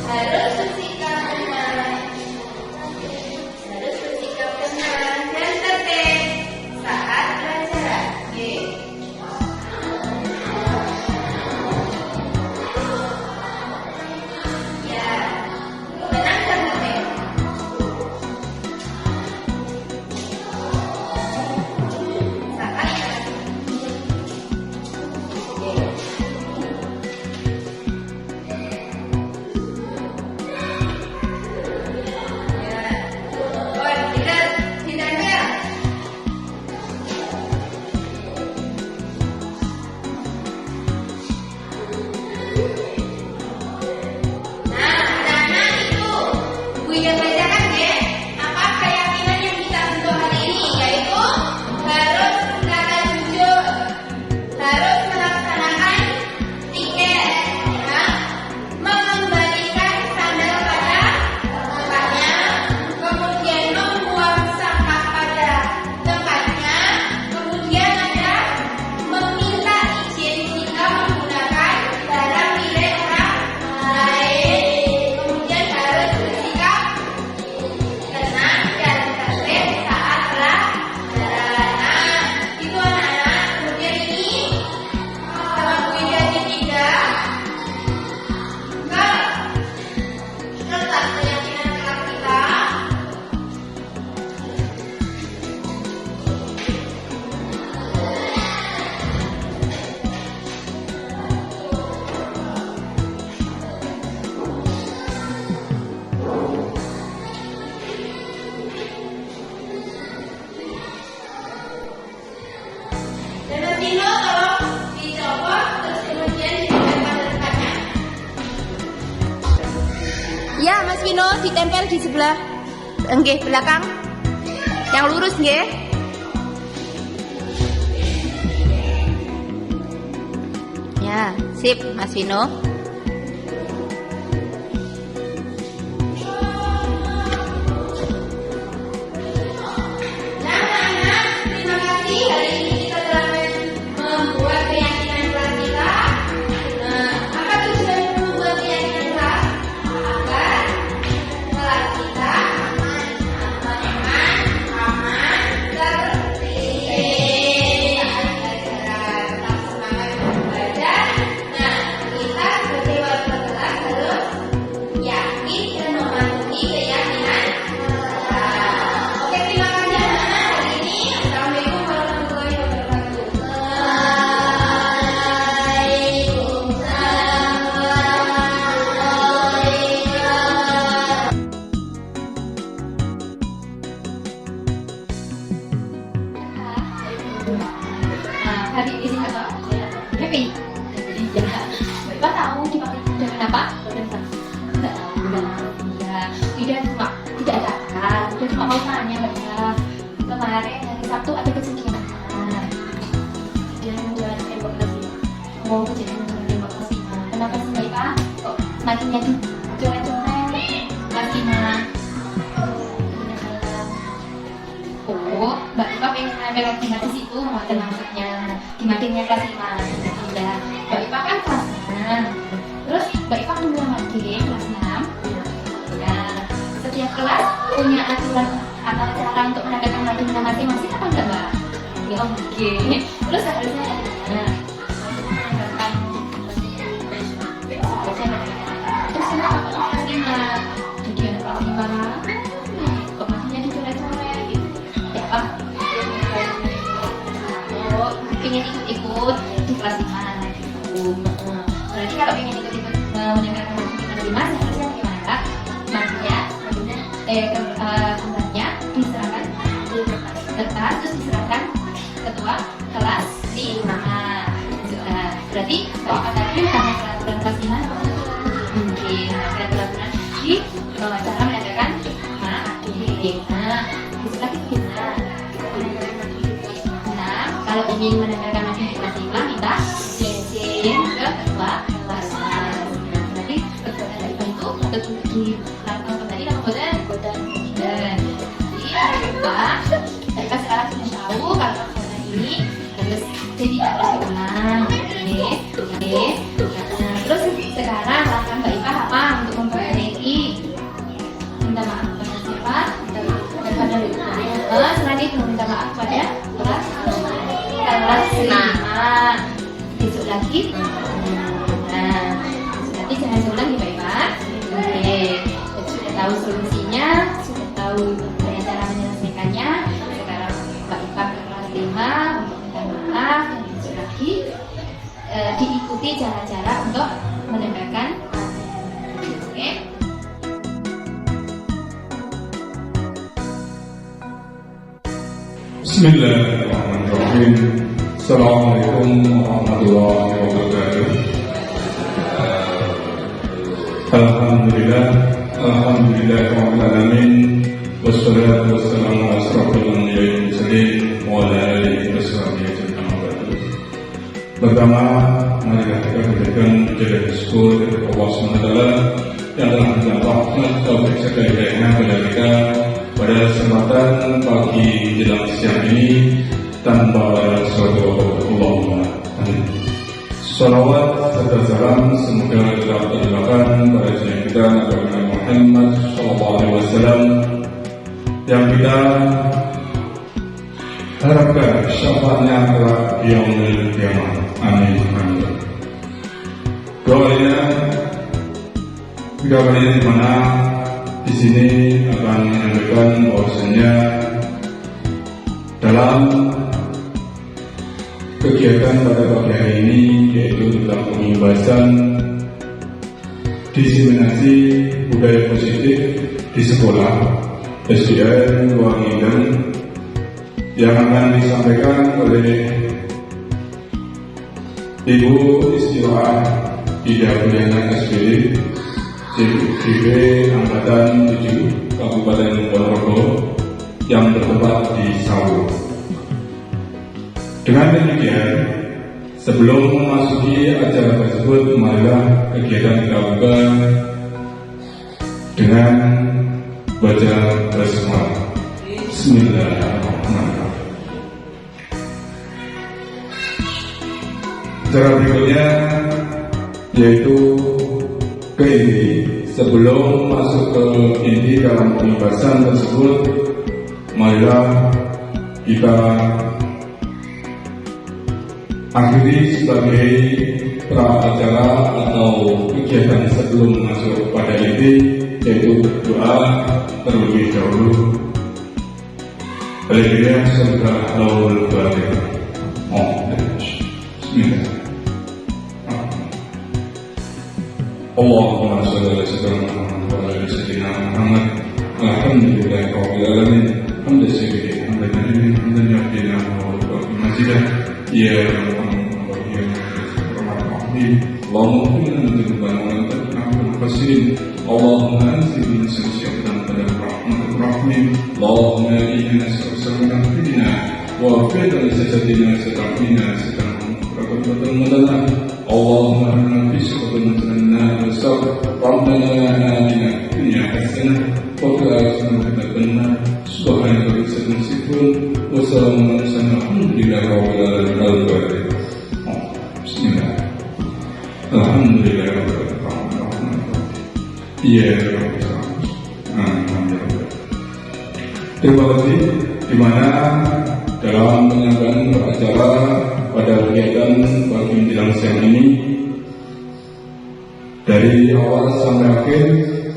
Harus bersikap benar. Harus bersikap benar dan tertib saat pelajaran. Oke. Ya, tenang dan tertib. Saat ya, Mas Vino ditempel di sebelah belakang. Yang lurus nggih. Ya, sip Mas Vino. Hari ini apa? Happy. Jadi ya, Bapak tahu dipakai dengan apa? Tidak tahu. Ya, tidak cuma tidak ada akal. Tidak cuma mau tanya Bapak. Kemarin hari Sabtu ada kejadian. Dia menjual demokrasi. Mau kejadian demokrasi. Kenapa sih Bapak? Kok makinnya dicoret-coret? Masih mah. Oh, Mbak Ipa pengen ngambil latihan di situ, maksudnya dimakinnya kelas 5. Ya, Mbak Ipa kan kelas 6. Terus Mbak Ipa kan bilang lagi kelas 6. Ya, setiap kelas punya aturan atau cara untuk menandakan latihan masing-masing apa enggak, Mbak? Ya, oke. Terus harusnya menandakan terus kenapa kok kelas 5? Jadi anak kelas 5 kok makinnya dicoret-coret gitu. Oh, pengen ikut-ikut di kelas 5 berarti kalau pengen ikut-ikut mendengarkan kelas 5 seharusnya gimana Kak? Kembalinya diserahkan di kertas, terus diserahkan ketua kelas 5. Berarti kalau kata tadi hanya peraturan kelas 5 mungkin peraturan di cara menandakan lagi kita. Nah, kalau ingin mendengarkan lagi kelas 5 minta izin ke ketua kelas. Nanti ketua dari itu untuk dilakukan kembali dalam kode. Jadi Pak sekarang sudah tahu kalau kode ini harus jadi harus diulang. Oke. Terus sekarang lakukan Mbak Ipa apa untuk memperbaiki senang. Besok lagi. Nah, besok lagi jangan ulang ya Pak Ipa. Oke, sudah tahu solusinya, sudah tahu cara menyelesaikannya. Sekarang Pak Ipa ke kelas 5 untuk minta maaf dan besok lagi diikuti cara-cara untuk menegakkan adil. Oke. Bismillahirrahmanirrahim. Assalamualaikum warahmatullahi wabarakatuh. Alhamdulillah rabbil alamin. Wassalatu wassalamu ala asrofil anbiya'i wal mursalin wa ala alihi washabihi ajma'in. Pertama, mari kita berikan puji dan syukur kepada Allah SWT yang telah memberikan rahmat taufik serta hidayahnya kepada kita pada kesempatan pagi jelang siang ini tanpa ada suatu Allahumma amin. Salawat serta salam semoga tetap terlimpahkan pada junjungan kita Nabi Muhammad SAW yang kita harapkan syafaatnya kelak di yaumil qiyamah. Amin. Amin. Doanya di mana di sini akan menyampaikan bahwasanya dalam kegiatan pada pagi hari ini yaitu tentang pembahasan diseminasi budaya positif di sekolah SDN Luangindeng yang akan disampaikan oleh Ibu Istiwa Ida Pujana SPD CDP Angkatan 7 Kabupaten Ponorogo yang bertempat di Sawu. Dengan demikian, sebelum memasuki acara tersebut, marilah kegiatan kita buka dengan baca basmalah. Bismillahirrahmanirrahim. Acara berikutnya yaitu ke inti. Sebelum masuk ke inti dalam pembahasan tersebut, marilah kita akhiri sebagai pra-acara atau kegiatan sebelum masuk pada inti, yaitu berdoa terlebih dahulu. Haleluya, sallallahu alaihi wasallam. Bismillah. Allahumma shalli ala sayyidina Muhammad wa ala sayyidina Muhammad. Alhamdulillahi rabbil alamin. Hamdan sayyidina hamdan nabiyyin hamdan yaqina wa rabbil majidah. Ya Allahumma inna nujibana wa nantaqna fasirin. Allahumma anzil min syaitan pada rahmatur rahim. Allahumma inna nas'aluka fidina wa fidana sajatina satamina satam rabbana madana. Allahumma inna bismillahirrahmanirrahim. Rabbana atina fid dunya hasanah wa fil akhirati hasanah. Subhanaka wa bihamdika wa salamun alhamdulillahi rabbil alamin. Bismillah. Alhamdulillah rabbil alamin. Ya Rabbi. Terima kasih di mana dalam menyampaikan acara pada kegiatan pagi menjelang siang ini dari awal sampai akhir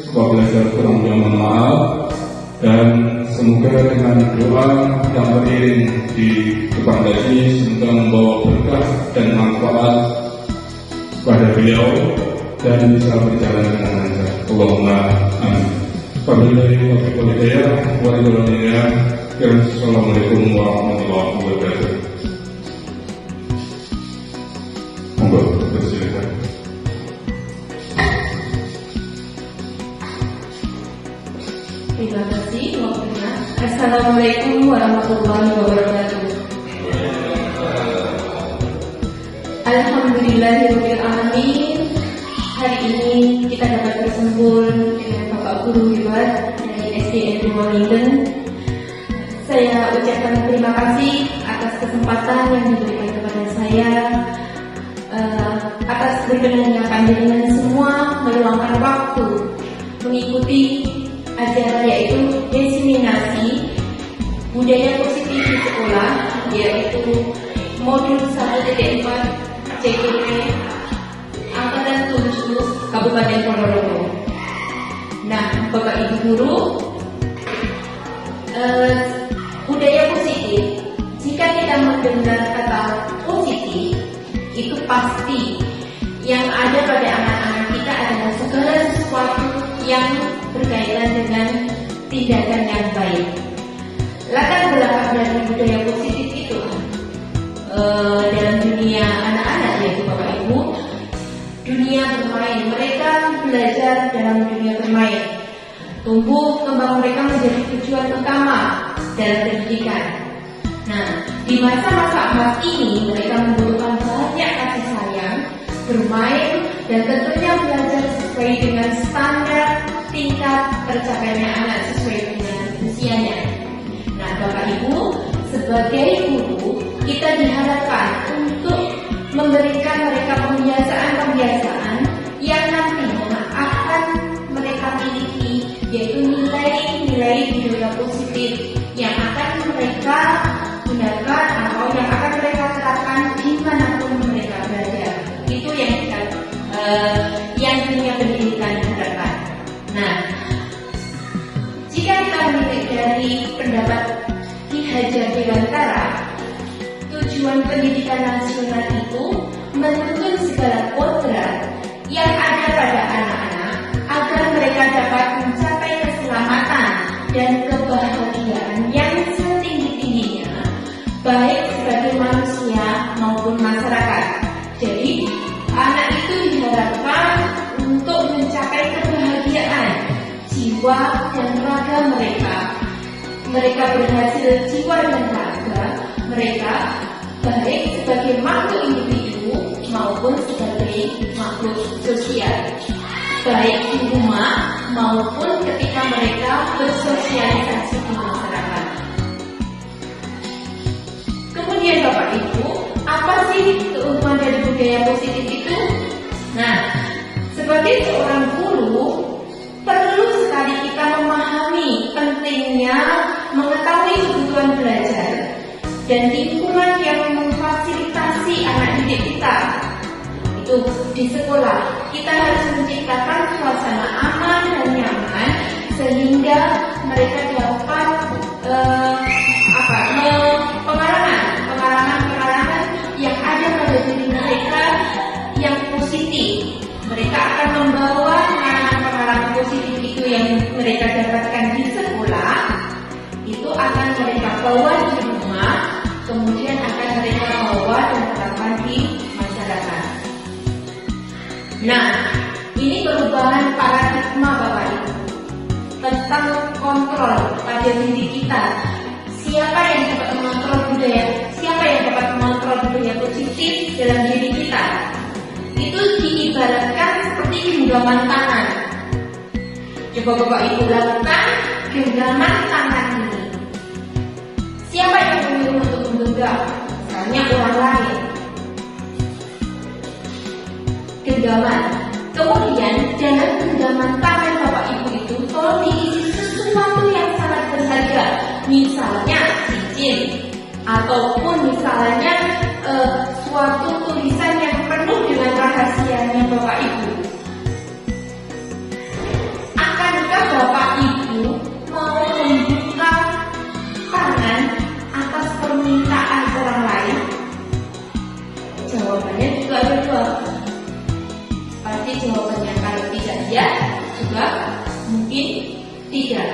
sebuah belajar kurang mohon maaf, dan semoga dengan doa yang beriring di depan tadi semoga membawa berkah dan manfaat pada beliau dan bisa berjalan dengan lancar. Allahumma amin. Wassalamualaikum warahmatullahi wabarakatuh. Monggo bersilakan. Terima kasih. Assalamualaikum warahmatullahi wabarakatuh. Alhamdulillahirabbil alamin. Hari ini kita dapat berkumpul dengan Bapak Guru hebat dari SDN Luangindeng. Saya ucapkan terima kasih atas kesempatan yang diberikan kepada saya, atas berkenannya panjenengan semua meluangkan waktu mengikuti acara yaitu diseminasi budaya positif di sekolah, yaitu modul 1 Kabupaten Ponorogo. Nah, Bapak Ibu Guru, budaya positif, jika kita mendengar kata positif, itu pasti yang ada pada anak-anak kita adalah segala sesuatu yang berkaitan dengan tindakan yang baik. Latar belakang dari budaya positif itu dalam dunia anak-anak, yaitu Bapak Ibu, dunia bermain. Mereka belajar dalam dunia bermain. Tumbuh kembang mereka menjadi tujuan utama dalam pendidikan. Nah, di masa-masa emas ini mereka membutuhkan banyak kasih sayang, bermain, dan tentunya belajar sesuai dengan standar tingkat tercapainya anak sesuai dengan usianya. Nah, Bapak Ibu, sebagai guru, kita diharapkan untuk memberikan mereka pembiasaan-pembiasaan yang nantinya akan mereka miliki, yaitu nilai-nilai budaya positif yang akan mereka gunakan atau yang akan mereka terapkan dimanapun mereka berada. Itu yang dunia pendidikan harapkan. Nah, jika kita menilik dari pendapat Ki Hajar Dewantara, tujuan pendidikan nasional itu menuntun segala kodrat yang ada pada anak-anak agar mereka dapat mencapai keselamatan dan kebahagiaan yang setinggi-tingginya, baik sebagai manusia maupun masyarakat. Jadi, anak itu diharapkan untuk mencapai kebahagiaan jiwa dan raga mereka. Mereka berhasil jiwa dan raga mereka, baik sebagai makhluk individu maupun sebagai makhluk sosial, baik di rumah maupun ketika mereka bersosialisasi di masyarakat. Kemudian Bapak Ibu, apa sih keuntungan dari budaya positif itu? Nah, sebagai seorang guru, perlu sekali kita memahami pentingnya mengetahui kebutuhan belajar dan lingkungan yang memfasilitasi anak didik kita. Itu di sekolah, kita harus menciptakan suasana aman dan nyaman sehingga mereka dapat pengalaman yang ada pada diri mereka yang positif. Mereka akan membawa pengalaman positif itu yang mereka dapatkan di sekolah, itu akan mereka bawa di rumah, kemudian akan mereka bawa dan terapkan di masyarakat. Nah, ini perubahan paradigma Bapak Ibu tentang kontrol pada diri kita. Siapa yang dapat mengontrol budaya? Siapa yang dapat mengontrol budaya positif dalam diri kita? Itu diibaratkan seperti genggaman tangan. Coba Bapak Ibu lakukan genggaman tangan ini. Siapa yang menyuruh untuk menggenggam? Misalnya orang lain. Genggaman. Kemudian dalam genggaman tangan Bapak Ibu itu tolong diisi sesuatu yang sangat berharga. Misalnya cincin, ataupun misalnya suatu tulisan yang penuh dengan rahasianya Bapak Ibu. Akankah Bapak Ibu mau membuka tangan atas permintaan orang lain? Jawabannya juga ada dua. Pasti jawabannya kalau tidak ya, juga mungkin tidak.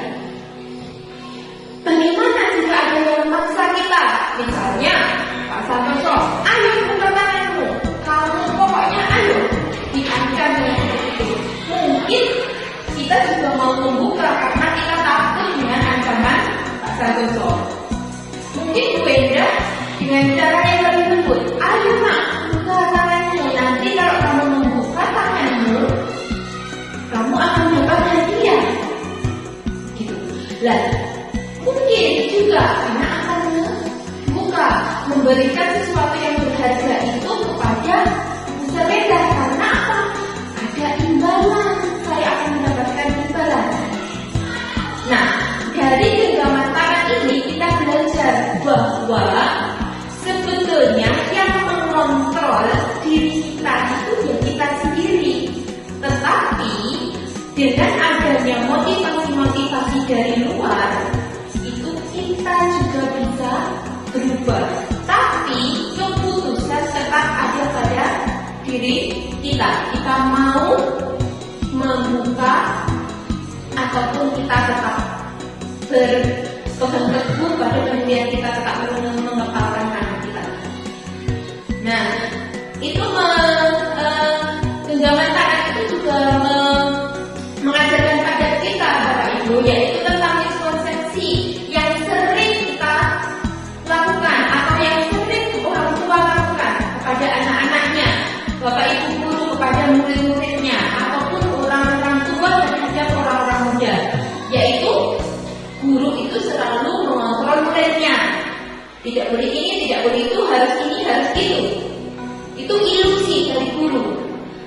Bagaimana jika ada yang memaksa kita? Misalnya, Pak Santoso, ayo buka tanganmu. Kamu pokoknya ayo. Diancam dengan seperti itu. Mungkin kita juga mau membuka karena kita takut dengan ancaman Pak Santoso. Mungkin Bu Wenda dengan cara yang lebih lembut. Ayo nak, buka tanganmu. Nanti kalau kamu membuka tanganmu, kamu akan dapat hadiah. Gitu. Lah, mungkin juga anak akan memberikan sesuatu yang berharga itu kepada sepeda karena apa? Ada imbalan, saya akan mendapatkan imbalan. Nah, dari genggaman tangan ini kita belajar bahwa sebetulnya yang mengontrol diri kita itu ya kita sendiri. Tetapi dengan adanya motivasi-motivasi dari luar, itu kita juga bisa berubah. Tapi keputusan tetap ada pada diri kita. Kita mau membuka ataupun kita tetap berpegang teguh pada pendirian kita, tetap mengepalkan tangan kita. Nah, itu genggaman tangan itu juga mengajarkan pada kita, Bapak Ibu, yaitu tentang miskonsepsi yang sering kita lakukan atau yang sering orang tua lakukan kepada anak-anaknya, Bapak Ibu guru kepada murid-muridnya, ataupun orang-orang tua terhadap orang-orang muda, yaitu guru itu selalu mengontrol muridnya. Tidak boleh ini, tidak boleh itu, harus ini, harus itu. Itu ilusi dari guru.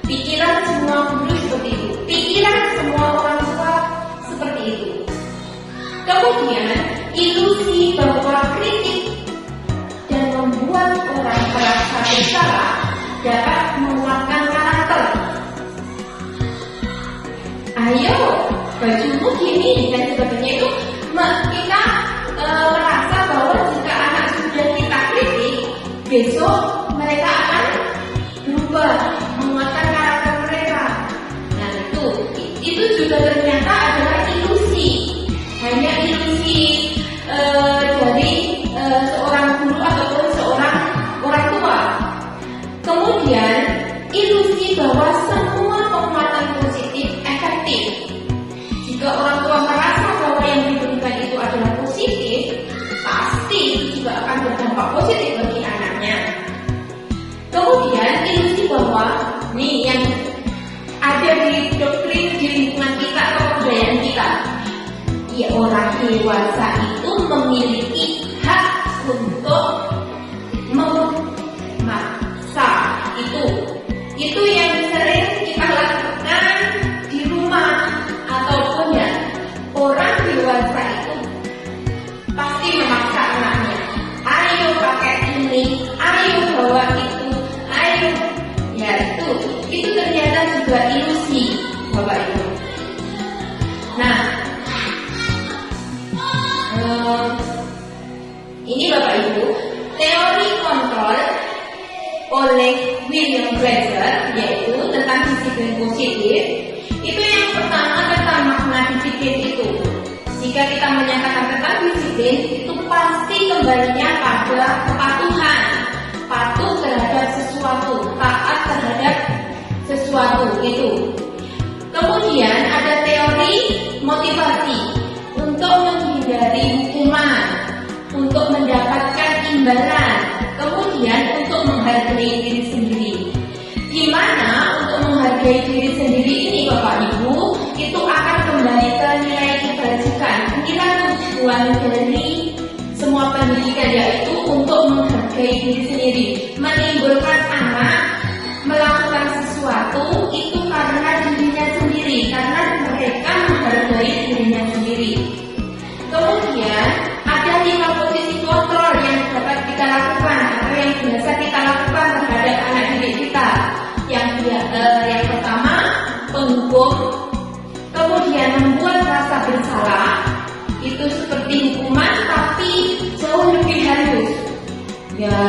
Pikiran semua guru seperti itu. Pikiran semua orang tua seperti itu. Kemudian ilusi bahwa kritik dan membuat orang merasa bersalah dapat menguatkan karakter. Ayo, bajumu gini dan sebagainya, itu kita merasa bahwa jika anak sudah kita kritik, besok mereka akan berubah, menguatkan karakter mereka. Nah, itu juga ternyata adalah ilusi. Hanya ilusi dari seorang guru ataupun seorang orang tua. Kemudian ilusi bahwa semua penguatan positif efektif. Jika orang tua merasa bahwa yang diberikan itu adalah positif, pasti itu juga akan berdampak positif bagi anaknya. Kemudian ilusi bahwa nih yang ada di doktrin di lingkungan kita atau kebudayaan kita, ya orang dewasa itu memiliki hak untuk memaksa. Itu yang sering kita lakukan di rumah ataupun ya orang dewasa itu pasti memaksa anaknya. Ayo pakai ini, ayo bawa itu, ayo. Ya itu ternyata juga ilusi, Bapak Ibu. Nah, ini Bapak Ibu, teori kontrol oleh William Glasser, yaitu tentang disiplin positif. Itu yang pertama tentang makna disiplin itu. Jika kita menyatakan tentang disiplin, itu pasti kembalinya pada kepatuhan, patuh terhadap sesuatu, taat terhadap sesuatu itu. Kemudian ada teori motivasi untuk menghindari hukuman, untuk mendapatkan imbalan, kemudian untuk menghargai diri sendiri. Di mana untuk menghargai diri sendiri ini, Bapak Ibu, itu akan kembali ke nilai kebajikan. Inilah tujuan dari semua pendidikan, yaitu untuk menghargai diri sendiri, menimbulkan anak melakukan sesuatu itu karena dirinya sendiri, karena mereka menghargai dirinya sendiri. Kemudian ada 5 posisi kontrol yang dapat kita lakukan atau yang biasa kita lakukan terhadap anak didik kita. Yang pertama, penghukum. Kemudian membuat rasa bersalah. Itu seperti hukuman tapi jauh lebih halus. Ya,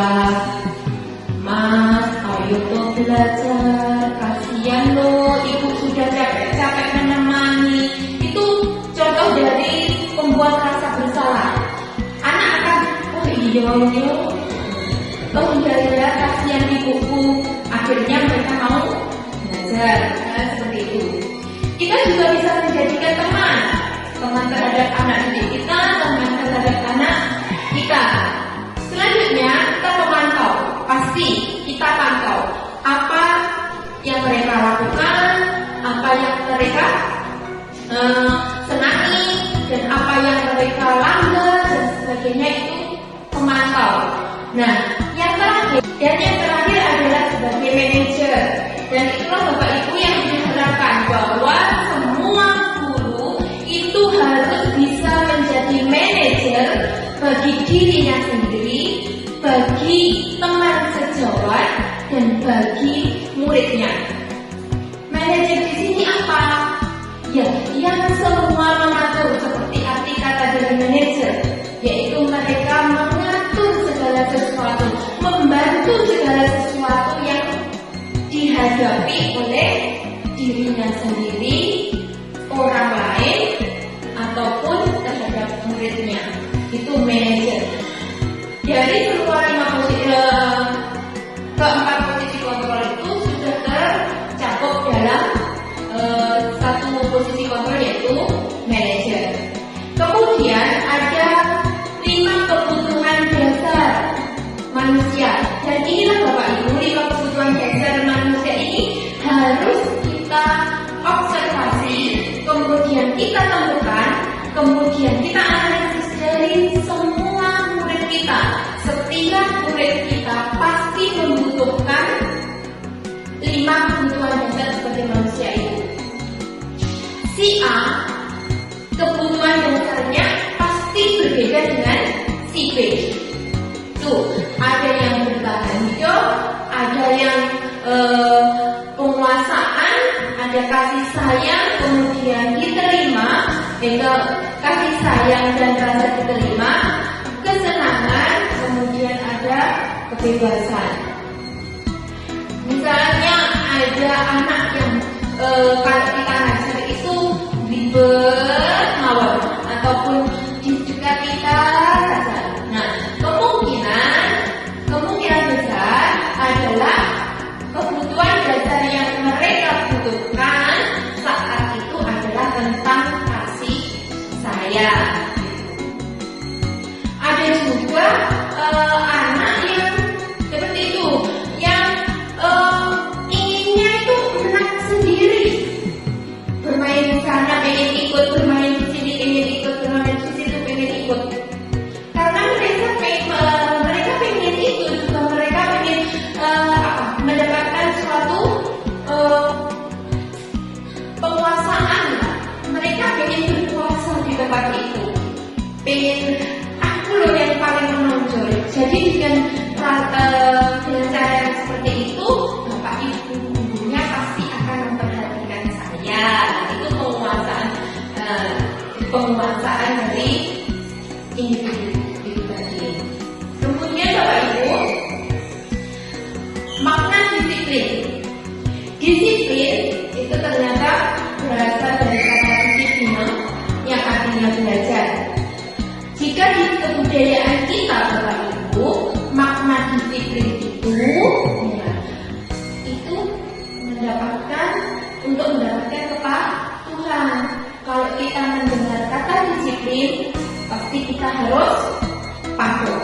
Mas, ayo toh belajar. Kasihan loh, ibu sudah capek-capek menemani. Itu contoh dari pembuat rasa bersalah. Anak akan, oh iya, ya, kasihan ibuku. Akhirnya mereka mau belajar. Nah, seperti itu. Kita juga bisa menjadikan teman terhadap anak didik kita, teman terhadap anak kita. Selanjutnya kita memantau. Pasti kita pantau apa yang mereka lakukan, apa yang mereka senangi, dan apa yang mereka langgar dan sebagainya, itu memantau. Nah, yang terakhir adalah sebagai manajer. Dan itulah Bapak Ibu yang diharapkan, bahwa semua guru itu harus bisa menjadi manajer bagi dirinya sendiri, bagi teman sejawat, dan bagi muridnya. Manajer di sini apa? Ya kemudian kita temukan, kemudian kita analisis dari semua murid kita. Setiap murid kita pasti membutuhkan 5 kebutuhan dasar sebagai manusia itu. Si A, kebutuhan dasarnya pasti berbeda dengan si B. Tuh, ada yang bertahan hidup, ada yang penguasaan, ada kasih sayang, kemudian diterima, kasih sayang dan rasa diterima, kesenangan, kemudian ada kebebasan. Misalnya ada anak yang kalau kita ngajar itu ribet mawar ataupun di dekat kita saja. Nah, kemungkinan besar adalah kebutuhan dasar yang mereka butuhkan saat itu adalah tentang kasih sayang. Ada juga anak yang seperti itu, yang inginnya itu menang sendiri, bermain di sana pengen ikut, bermain di sini pengen ikut, bermain di situ pengen ikut. Karena mereka pengen itu juga, mereka pengen mendapatkan suatu penguasaan. Mereka pengen berkuasa di tempat itu, pengen aku loh yang paling menonjol. Jadi dengan cara yang seperti itu, bapak ibu gurunya pasti akan memperhatikan saya. Itu penguasaan dari individu tadi. Kemudian bapak ibu, makna disiplin. Disiplin itu ternyata berasal dari kata disiplin yang artinya belajar. Jika di kebudayaan kita bapak ibu, makna disiplin itu untuk mendapatkan kepatuhan. Kalau kita mendengar kata disiplin, pasti kita harus patuh.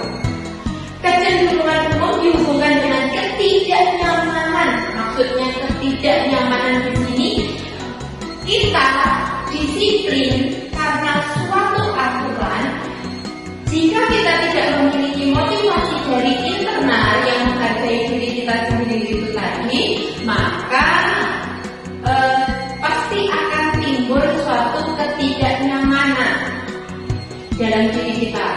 Kecenderungan umum dihubungkan dengan ketidaknyamanan. Maksudnya ketidaknyamanan di sini, kita disiplin karena suatu aturan. Jika kita tidak memiliki motivasi dari internal yang menghargai diri kita sendiri itu tadi, maka pasti akan timbul suatu ketidaknyamanan dalam diri kita.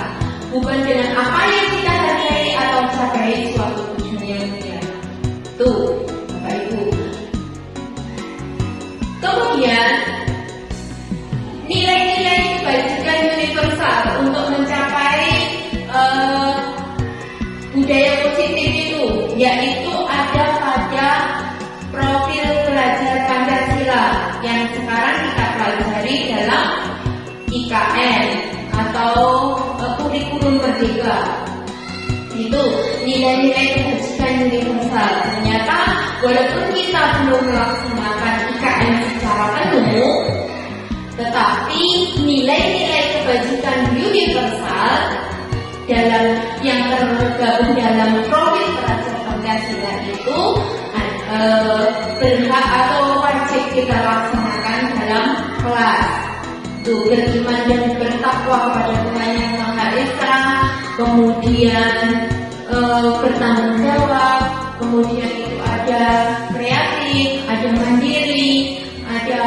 Bukan dengan apa yang kita hargai atau capai suatu tujuan yang mulia. Tuh, Bapak Ibu. Kemudian nilai-nilai kebajikan universal untuk mencapai budaya positif itu, yaitu ada pada profil pelajar Pancasila yang sekarang kita pelajari dalam IKN atau kurikulum merdeka. Itu nilai-nilai kebajikan universal. Ternyata walaupun kita belum melaksanakan IKN secara penuh, tetapi nilai-nilai kebajikan universal yang tergabung dalam profil pelajar Pancasila itu berhak atau wajib kita laksanakan dalam kelas. Beriman dan bertakwa kepada Tuhan Yang Maha Esa, kemudian bertanggung jawab, kemudian itu ada kreatif, ada mandiri, ada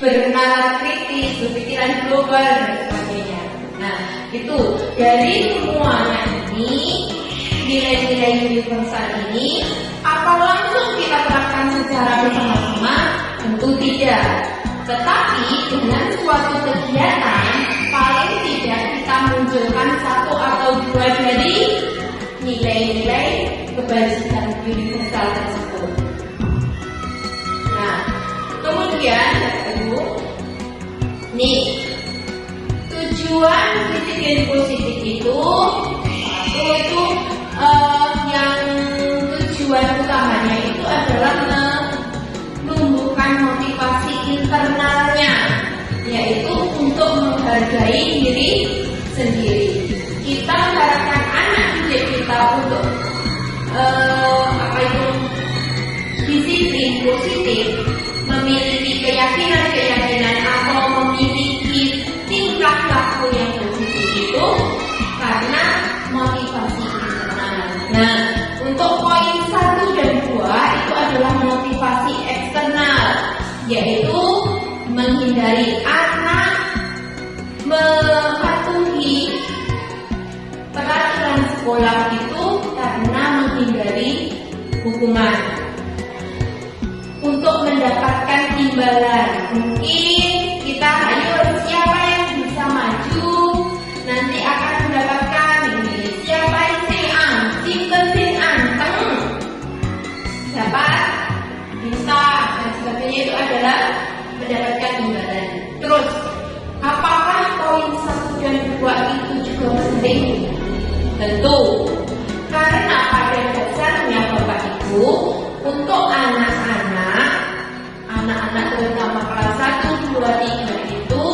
bernalar kritis, berpikiran global dan sebagainya. Nah, itu dari semuanya ini, nilai-nilai universal ini, apa langsung kita terapkan secara bersama-sama? Tentu tidak. Tetapi dengan suatu kegiatan, paling tidak kita munculkan satu atau dua dari nilai-nilai kebajikan universal tersebut. Nah, kemudian Ibu, nih tujuan disiplin positif itu satu itu yang tujuan utamanya itu adalah menumbuhkan motivasi internalnya, yaitu untuk menghargai diri sendiri. Kita mengharapkan anak didik kita untuk disiplin positif, memiliki keyakinan atau memiliki tingkah laku yang positif itu karena motivasi internal. Nah, untuk poin 1 dan 2 itu adalah motivasi eksternal, yaitu menghindari anak mematuhi peraturan sekolah itu karena menghindari hukuman. Untuk mendapatkan imbalan, mungkin kita siapa yang bisa maju nanti akan mendapatkan ini. Siapa yang sing anteng dapat bisa dan sebagainya, itu adalah mendapatkan imbalan. Terus, apakah poin 1 dan 2 itu juga penting? Tentu, karena pada dasarnya Bapak Ibu, untuk anak-anak terutama kelas 1, 2, 3 itu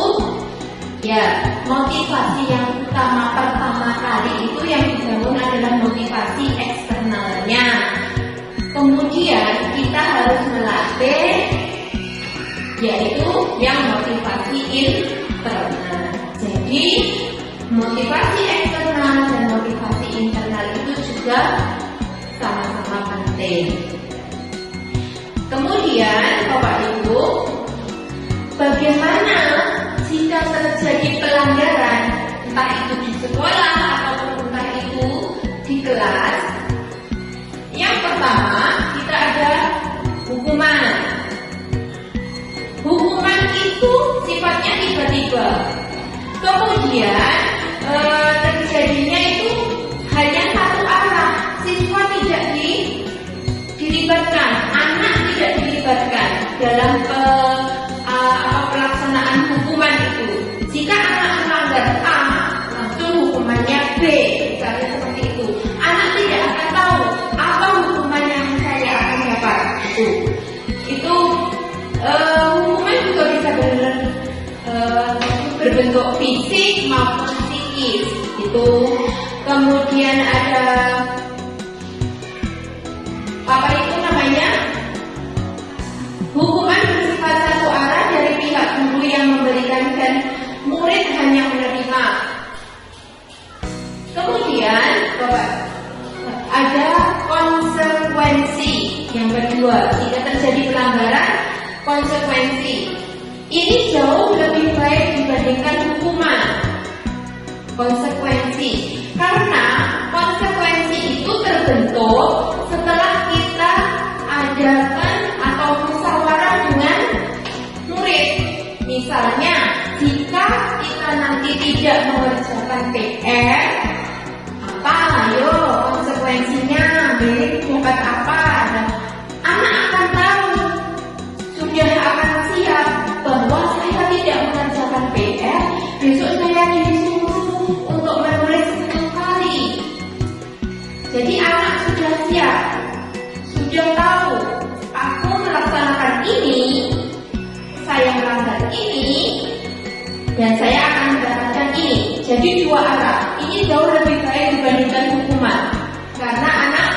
ya motivasi yang utama pertama kali itu yang dibangun adalah motivasi eksternalnya. Kemudian kita harus melatih yaitu yang motivasi internal. Jadi motivasi eksternal dan motivasi internal itu juga sama-sama penting. Kemudian Bapak Ibu, bagaimana jika terjadi pelanggaran, entah itu di sekolah ataupun entah itu di kelas? Yang pertama, kita ada hukuman. Hukuman itu sifatnya tiba-tiba. Kemudian terjadinya itu hanya satu arah, siswa tidak dilibatkan, anak tidak dilibatkan dalam pelaksanaan hukuman itu. Jika anak melanggar A, langsung hukumannya B, misalnya seperti itu. Anak tidak akan tahu apa hukuman yang saya akan dapat. Itu hukuman juga bisa berbentuk fisik maupun psikis. Itu kemudian ada apa itu namanya? Hukuman bersifat satu arah dari pihak guru yang memberikan dan murid hanya menerima. Kemudian Bapak, ada konsekuensi yang kedua. Jika terjadi pelanggaran, konsekuensi. Ini jauh lebih baik dibandingkan hukuman. Konsekuensi, karena konsekuensi itu terbentuk setelah kita adakan atau musyawarah dengan murid. Misalnya, jika kita nanti tidak mengerjakan PR, apa? Ayo, konsekuensinya, milik dapat apa? Dan anak akan tahu, sudah akan siap bahwa saya tidak mengerjakan PR, besok saya disuruh untuk menulis 10 kali. Jadi anak sudah siap, sudah tahu aku melaksanakan ini, saya melanggar ini, dan saya akan mendapatkan ini. Jadi dua arah. Ini jauh lebih baik dibandingkan hukuman, karena anak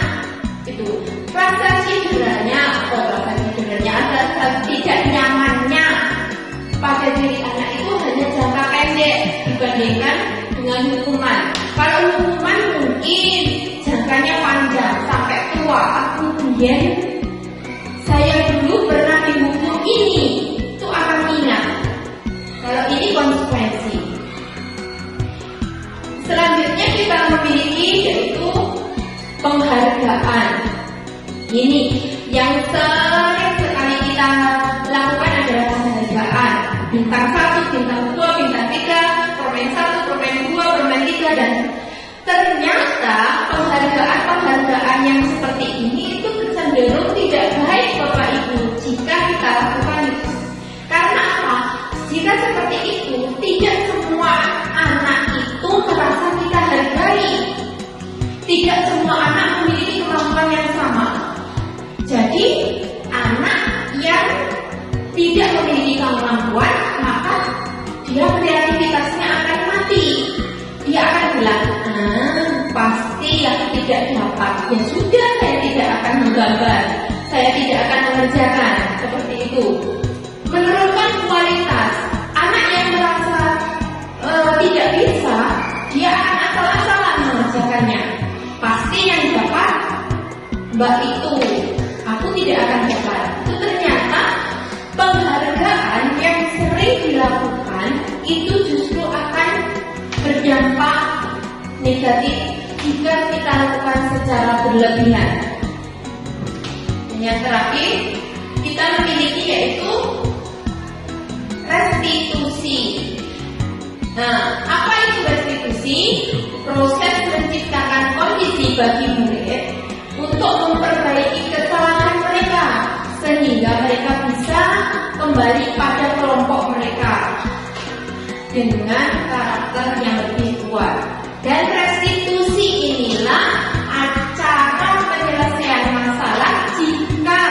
itu rasa cederanya adalah tidak nyamannya pada diri anak itu hanya jangka pendek dibandingkan dengan hukuman. Kalau hukuman mungkin jangkanya panjang sampai tua. Kemudian saya dulu pernah dihukum ini, itu akan ingat. Kalau ini konsekuensi. Selanjutnya kita memiliki yaitu penghargaan. Ini yang sering sekali kita lakukan adalah penghargaan. Bintang 1, bintang 2, bintang 3, permen 1, permen 2, permen 3, dan ternyata penghargaan yang seperti ini itu cenderung tidak baik Bapak Ibu jika kita lakukan itu. Karena apa? Jika seperti itu, tidak semua anak itu merasa kita hargai. Tidak semua anak memiliki kemampuan yang sama. Jadi anak yang tidak memiliki kemampuan, maka dia kreativitasnya akan mati. Dia akan bilang, pasti aku tidak dapat. Ya sudah, saya tidak akan menggambar, saya tidak akan mengerjakan. Seperti itu. Menurut negatif jika kita lakukan secara berlebihan. Dan yang terakhir, kita memiliki yaitu restitusi. Nah, apa itu restitusi? Proses menciptakan kondisi bagi murid untuk memperbaiki kesalahan mereka sehingga mereka bisa kembali pada kelompok mereka dengan karakter yang lebih kuat. Dan restitusi inilah cara penyelesaian masalah jika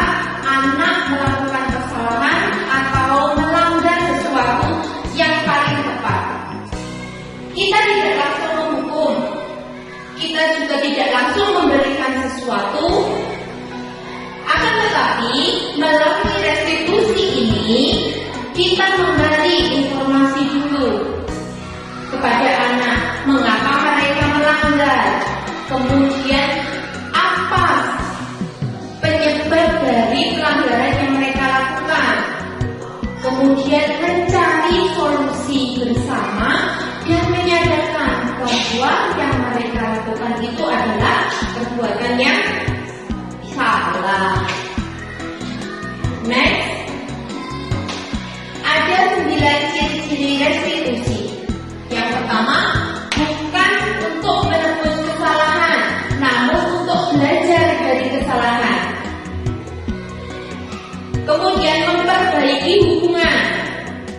anak melakukan kesalahan atau melanggar sesuatu yang paling tepat. Kita tidak langsung menghukum, kita juga tidak langsung memberikan sesuatu, akan tetapi melalui restitusi ini kita memberi informasi dulu kepada anak mengapa mereka melanggar, kemudian apa penyebab dari pelanggaran yang mereka lakukan, kemudian mencari solusi bersama dan menyadarkan bahwa yang mereka lakukan itu adalah perbuatan yang salah. Next, ada 9 ciri-ciri restitusi. Yang pertama, bukan untuk menebus kesalahan, namun untuk belajar dari kesalahan. Kemudian memperbaiki hubungan.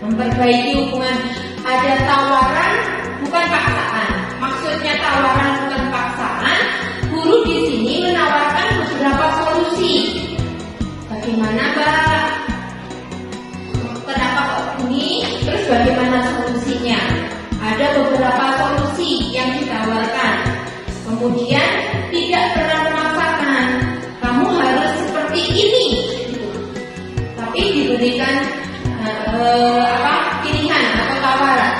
Memperbaiki hubungan, ada tawaran bukan paksaan. Maksudnya tawaran bukan paksaan. Guru di sini menawarkan beberapa solusi. Bagaimana, Mbak? Kenapa kok ini? Terus bagaimana solusinya? Ada beberapa solusi yang ditawarkan. Kemudian tidak pernah memaksakan. Kamu harus seperti ini. Gitu. Tapi diberikan pilihan atau tawaran.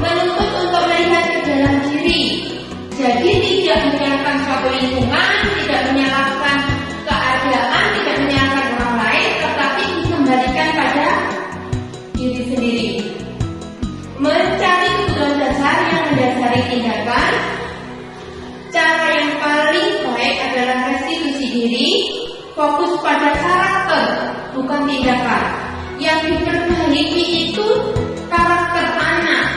Menuntut untuk melihat ke dalam diri. Jadi tidak menyalahkan suatu lingkungan, tidak menyalahkan keadaan, tidak menyalahkan orang lain, tetapi dikembalikan pada diri sendiri. Mencari kebutuhan dasar yang mendasari tindakan. Cara yang paling baik adalah restitusi diri, fokus pada karakter, bukan tindakan. Yang diperbaiki itu karakter anak,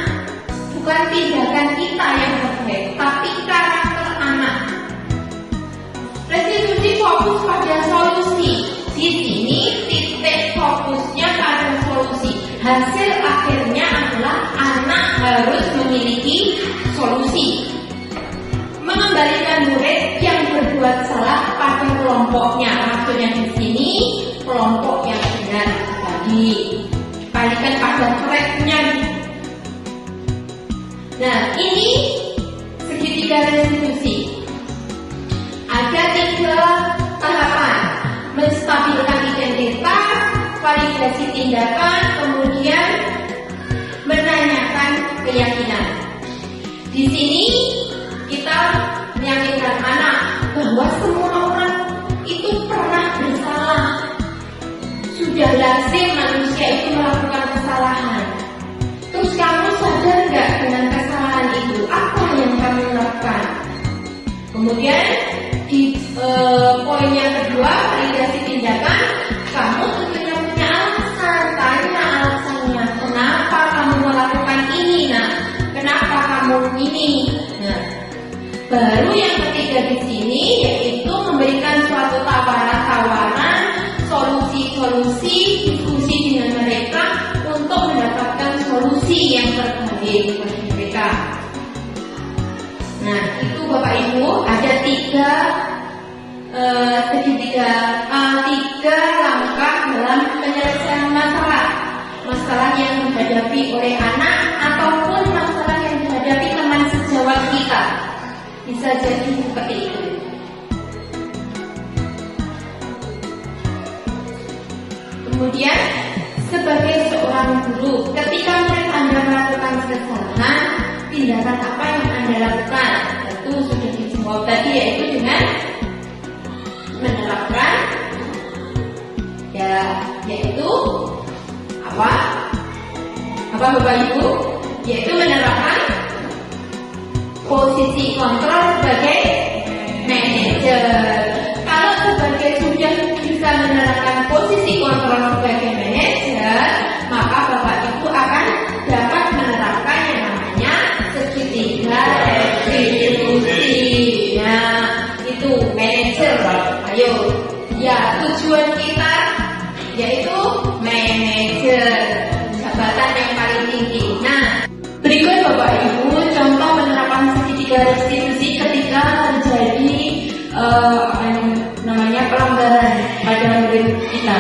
bukan tindakan kita yang terbaik, tapi karakter anak. Restitusi fokus pada solusi. Di sini titik fokusnya pada solusi. Hasil akhirnya adalah anak harus memiliki solusi. Mengembalikan murid yang berbuat salah pada kelompoknya. Maksudnya di sini kelompok yang benar tadi. Balikan pada tracknya. Nah, ini segitiga restitusi. Ada 3 tahapan: menstabilkan identitas, validasi tindakan, kemudian menanyakan keyakinan. Di sini kita meyakinkan anak bahwa semua orang itu pernah bersalah. Sudah lazim manusia itu melakukan kesalahan. Terus kamu sadar nggak dengan kesalahan itu? Apa yang kamu lakukan? Kemudian di poin yang kedua, validasi tindakan. Kamu tentunya punya alasan. Tanya alasannya. Kenapa kamu melakukan ini? Nah, kenapa kamu ini? Nah, baru yang ketiga di sini yaitu memberikan suatu tawaran-tawaran, solusi-solusi, diskusi dengan mereka untuk mendapatkan solusi yang terbaik bagi mereka. Nah, itu Bapak Ibu ada 3 langkah dalam penyelesaian masalah yang dihadapi oleh anak ataupun masalah yang dihadapi teman sejawat kita. Bisa jadi seperti itu. Kemudian sebagai seorang guru, ketika murid Anda melakukan kesalahan, tindakan apa yang Anda lakukan? Tentu sudah dijawab tadi, yaitu dengan menerapkan yaitu apa Bapak Ibu? Yaitu menerapkan posisi kontrol sebagai manajer. Kalau sudah bisa menerapkan posisi kontrol sebagai manajer, maka Bapak Ibu akan dapat menerapkan yang namanya segitiga restitusi. Nah, itu manajer. Ayo, ya tujuan kita yaitu manajer, jabatan yang paling tinggi. Nah, berikut Bapak Ibu contoh penerapan segitiga restitusi ketika terjadi pelanggaran pada murid kita.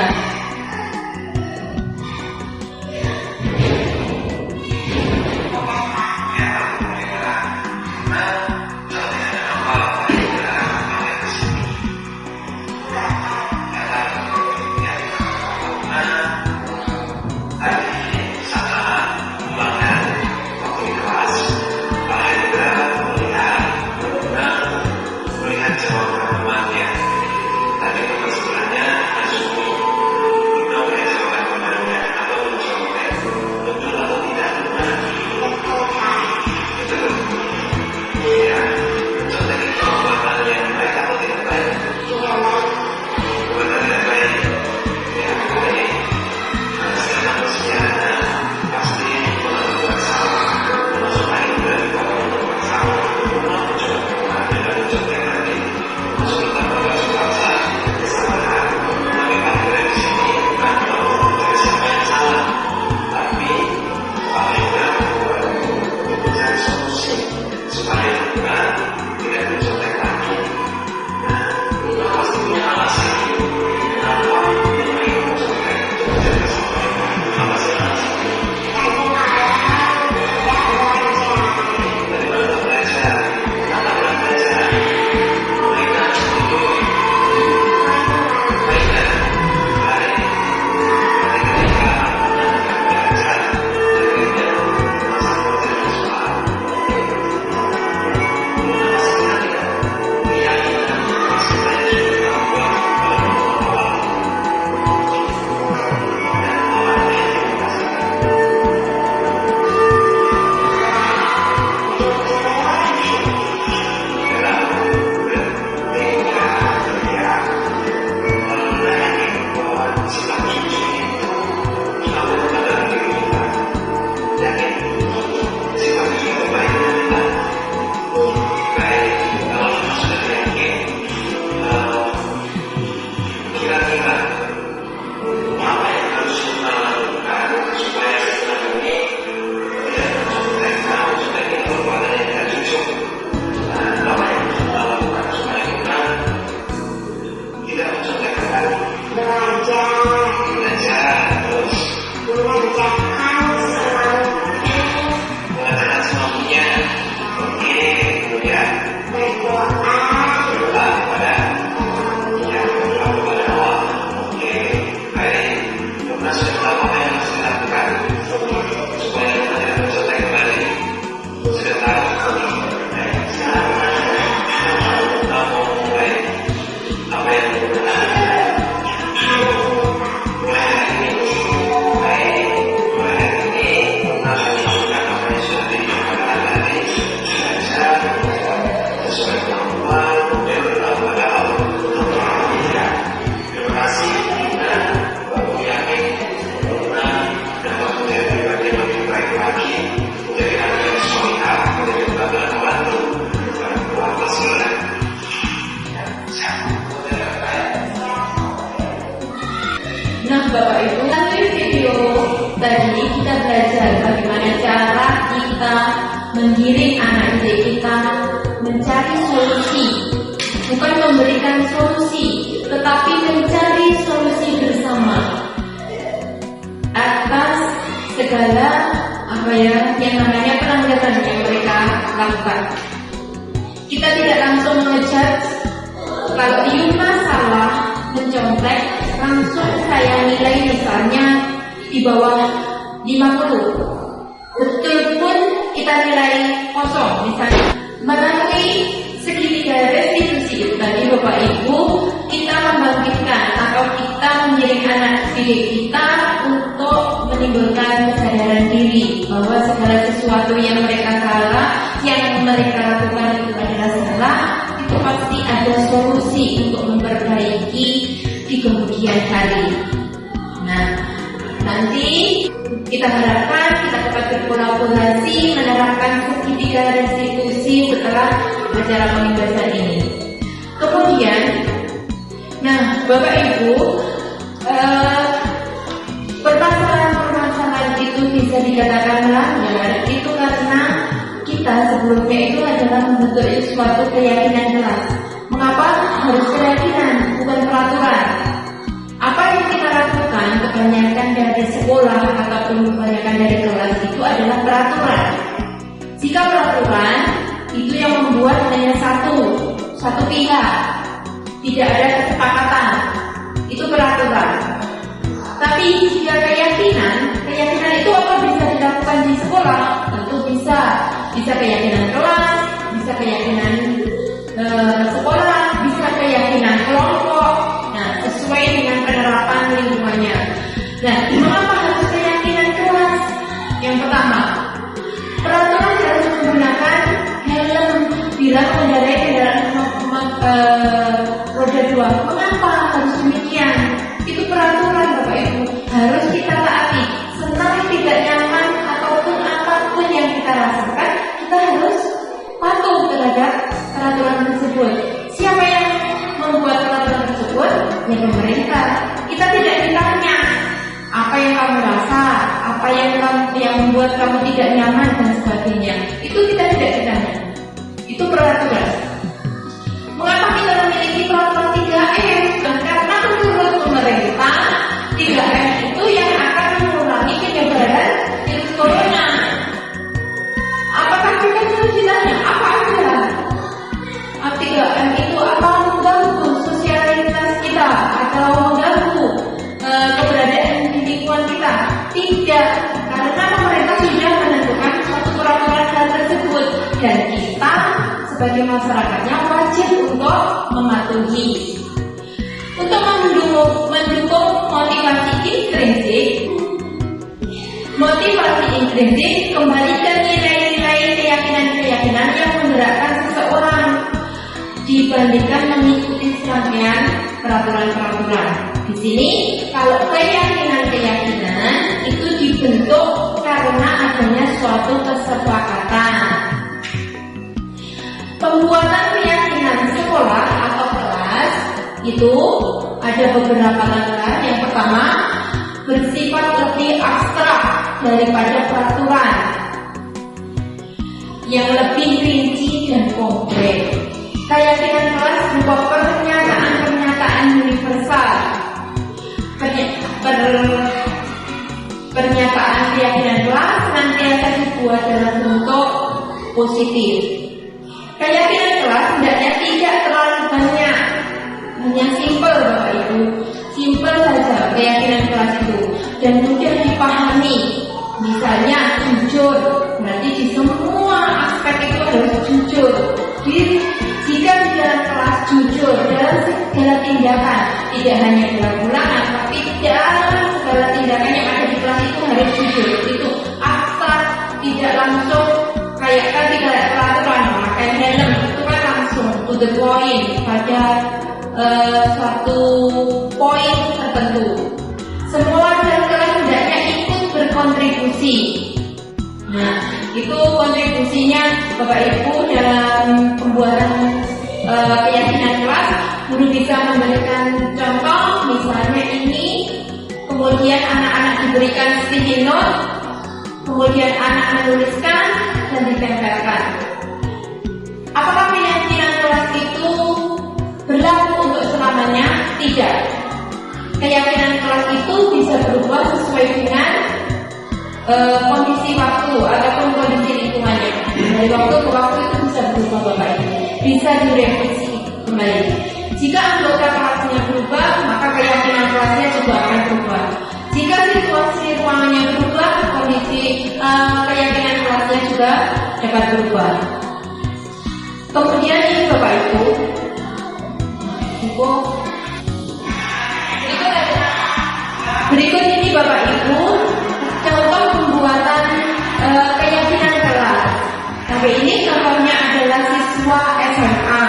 Nah Bapak Ibu, melalui video tadi kita belajar bagaimana cara kita menggiring anak didik kita mencari solusi. Bukan memberikan solusi, tetapi mencari solusi bersama atas segala yang namanya pelanggaran yang mereka lakukan. Kita tidak langsung mengejudge. Kalau Yuma salah mencontek, langsung saya nilai misalnya di bawah 50. Betul pun kita nilai kosong misalnya. Melalui segitiga restitusi itu tadi Bapak Ibu, kita membangkitkan atau kita mengiring anak didik kita untuk menimbulkan kesadaran diri bahwa segala sesuatu yang mereka salah, yang mereka lakukan nanti kita harapkan kita dapat berkolaborasi menerapkan segitiga restitusi setelah acara pembebasan ini. Kemudian, nah Bapak Ibu, permasalahan itu bisa dikatakan melanggar itu karena kita sebelumnya itu adalah membentuk suatu keyakinan kelas. Mengapa harus keyakinan, bukan peraturan? Apa yang kita lakukan kebanyakan dari sekolah ataupun kebanyakan dari kelas itu adalah peraturan. Jika peraturan itu yang membuat hanya satu pihak, tidak ada kesepakatan, itu peraturan. Tapi jika keyakinan itu apa bisa dilakukan di sekolah? Tentu bisa keyakinan kelas, bisa keyakinan sekolah, bisa keyakinan kelompok. Nah, sesuai dengan penerapan lingkungannya. Nah, mengapa harus keyakinan kelas? Yang pertama, peraturan harus menggunakan helm bila mengendarai kendaraan roda 2. Mengapa harus demikian? Itu peraturan Bapak Ibu, harus kita taati. Senang tidak nyaman ataupun apapun yang kita rasakan, kita harus patuh terhadap peraturan tersebut. Siapa yang membuat peraturan tersebut? Ya pemerintah. Kita tidak ditanya apa yang kamu rasa, apa yang membuat kamu tidak nyaman dan sebagainya. Itu kita tidak ditanya. Itu peraturan. Mengapa kita memiliki peraturan 3M? Karena menurut pemerintah 3M itu yang akan mengurangi penyebaran virus corona. Apakah kita harus ditanya apa aja? 3M itu apa mengganggu sosialitas kita atau mengganggu keberadaan di lingkungan kita? Tidak, karena pemerintah sudah menentukan suatu peraturan hal tersebut dan kita sebagai masyarakatnya wajib untuk mematuhi. Untuk mendukung motivasi intrinsik kembali ke nilai-nilai keyakinan yang menggerakkan seseorang dibandingkan mengikuti serangkaian peraturan-peraturan. Di sini kalau keyakinan itu dibentuk karena adanya suatu kesepakatan. Pembuatan keyakinan sekolah atau kelas itu ada beberapa langkah. Yang pertama, bersifat lebih abstrak daripada peraturan, yang lebih rinci dan konkret. Keyakinan kelas berupa pernyataan universal. Pernyataan keyakinan kelas senantiasa dibuat dalam bentuk positif. Keyakinan kelas hendaknya tidak terlalu banyak, hanya simpel Bapak Ibu, simpel saja keyakinan kelas itu dan mudah dipahami. Misalnya jujur, berarti di semua aspek itu harus jujur. Jika di dalam kelas jujur dalam segala tindakan, tidak hanya dalam ulangan, tapi dalam segala tindakan yang ada di kelas itu harus jujur. Itu abstrak, tidak langsung kayak peraturan memakai helm, itu kan langsung to the point pada suatu poin tertentu. Semua dalam kelas hendaknya ikut berkontribusi. Nah, itu kontribusinya Bapak Ibu dalam pembuatan keyakinan kelas. Guru bisa memberikan contoh, misalnya ini, kemudian anak-anak diberikan sticky note, kemudian anak menuliskan dan ditempelkan. Apakah keyakinan kelas itu berlaku untuk selamanya? Tidak. Keyakinan kelas itu bisa berubah sesuai dengan kondisi waktu ataupun kondisi lingkungannya. Dari waktu ke waktu itu bisa berubah Bapak Ibu, bisa direvisi kembali. Jika anggota kelasnya berubah, maka keyakinan kelasnya juga akan berubah. Jika situasi ruangannya berubah, kondisi keyakinan kelasnya juga dapat berubah. Kemudian ini Bapak Ibu, berikut ini Bapak Ibu contoh pembuatan keyakinan kelas. Tapi ini contohnya adalah siswa SMA.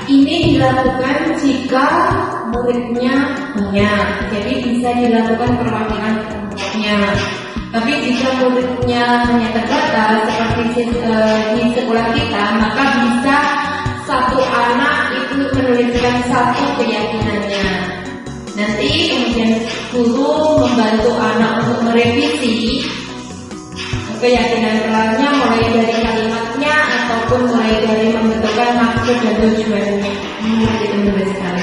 ini dilakukan jika muridnya banyak, jadi bisa dilakukan perwakilan kelompoknya. Tapi jika muridnya hanya terbatas seperti di sekolah kita, maka bisa satu anak itu menuliskan satu keyakinannya. Nanti kemudian guru membantu anak untuk merevisi keyakinan kelasnya, mulai dari kalimatnya ataupun mulai dari membentukkan maksud dan tujuannya. Itu menuliskan.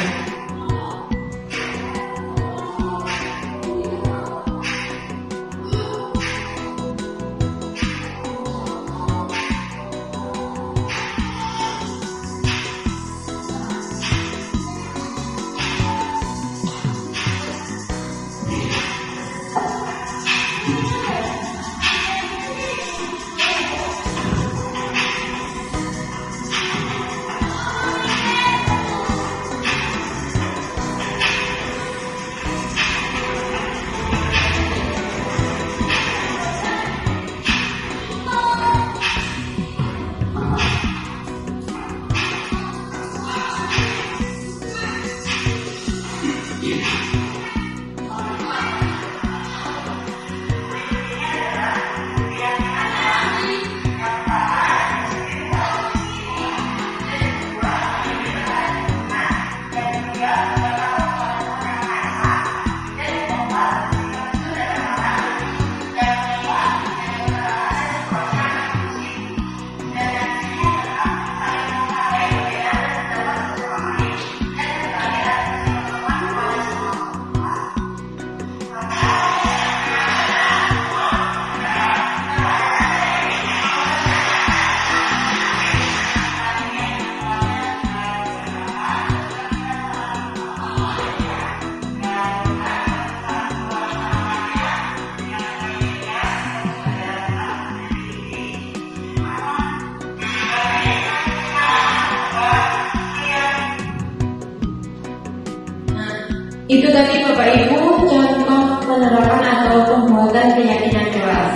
Itu tadi Bapak Ibu contoh penerapan atau pembuatan keyakinan kelas.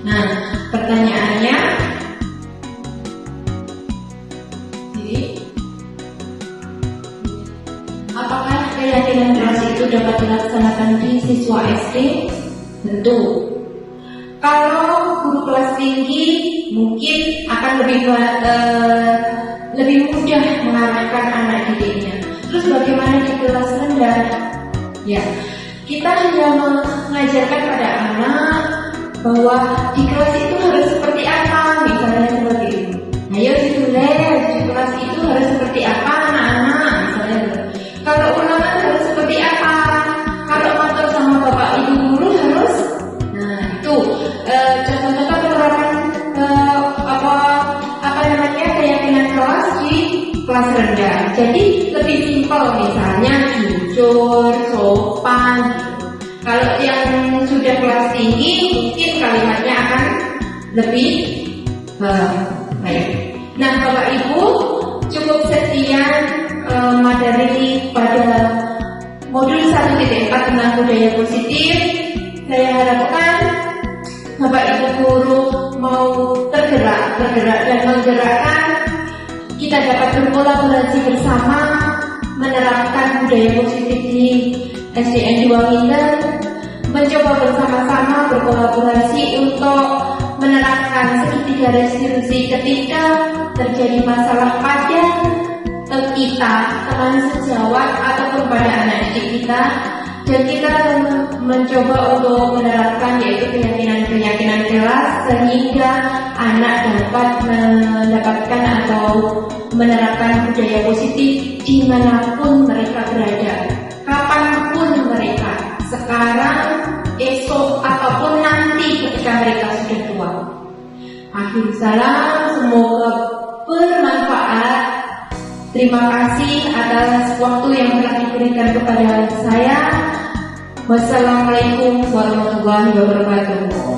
Nah, pertanyaannya, jadi, apakah keyakinan kelas itu dapat dilaksanakan di siswa SD? Tentu. Kalau guru kelas tinggi mungkin akan lebih mudah mengarahkan anak didiknya. Terus bagaimana di kelas rendah? Ya, kita hanya mengajarkan pada anak bahwa di kelas itu harus seperti apa, misalnya seperti itu. Ayo ditulis di kelas itu harus seperti apa anak-anak, misalnya. Kalau ulangan harus seperti apa? Kalau motor sama bapak ibu guru harus. Nah itu contoh-contoh penerapan keyakinan kelas di kelas rendah. Jadi lebih simpel, misalnya jujur, sopan. Kalau yang sudah kelas tinggi mungkin kalimatnya akan lebih baik. Nah Bapak Ibu, cukup sekian materi pada modul 1.4 tentang budaya positif. Saya harapkan Bapak Ibu guru mau tergerak dan menggerakkan, kita dapat berkolaborasi bersama menerapkan budaya positif di SDN 2 Nginden, mencoba bersama-sama berkolaborasi untuk menerapkan segitiga restitusi ketika terjadi masalah pada kita, teman sejawat ataupun pada anak didik kita, dan kita mencoba untuk menerapkan yaitu keyakinan-keyakinan kelas sehingga anak dapat mendapatkan atau menerapkan budaya positif dimanapun mereka berada, kapanpun mereka, sekarang, esok, ataupun nanti ketika mereka sudah tua. Akhir salam, semoga bermanfaat. Terima kasih atas waktu yang telah diberikan kepada saya. Wassalamualaikum warahmatullahi wabarakatuh.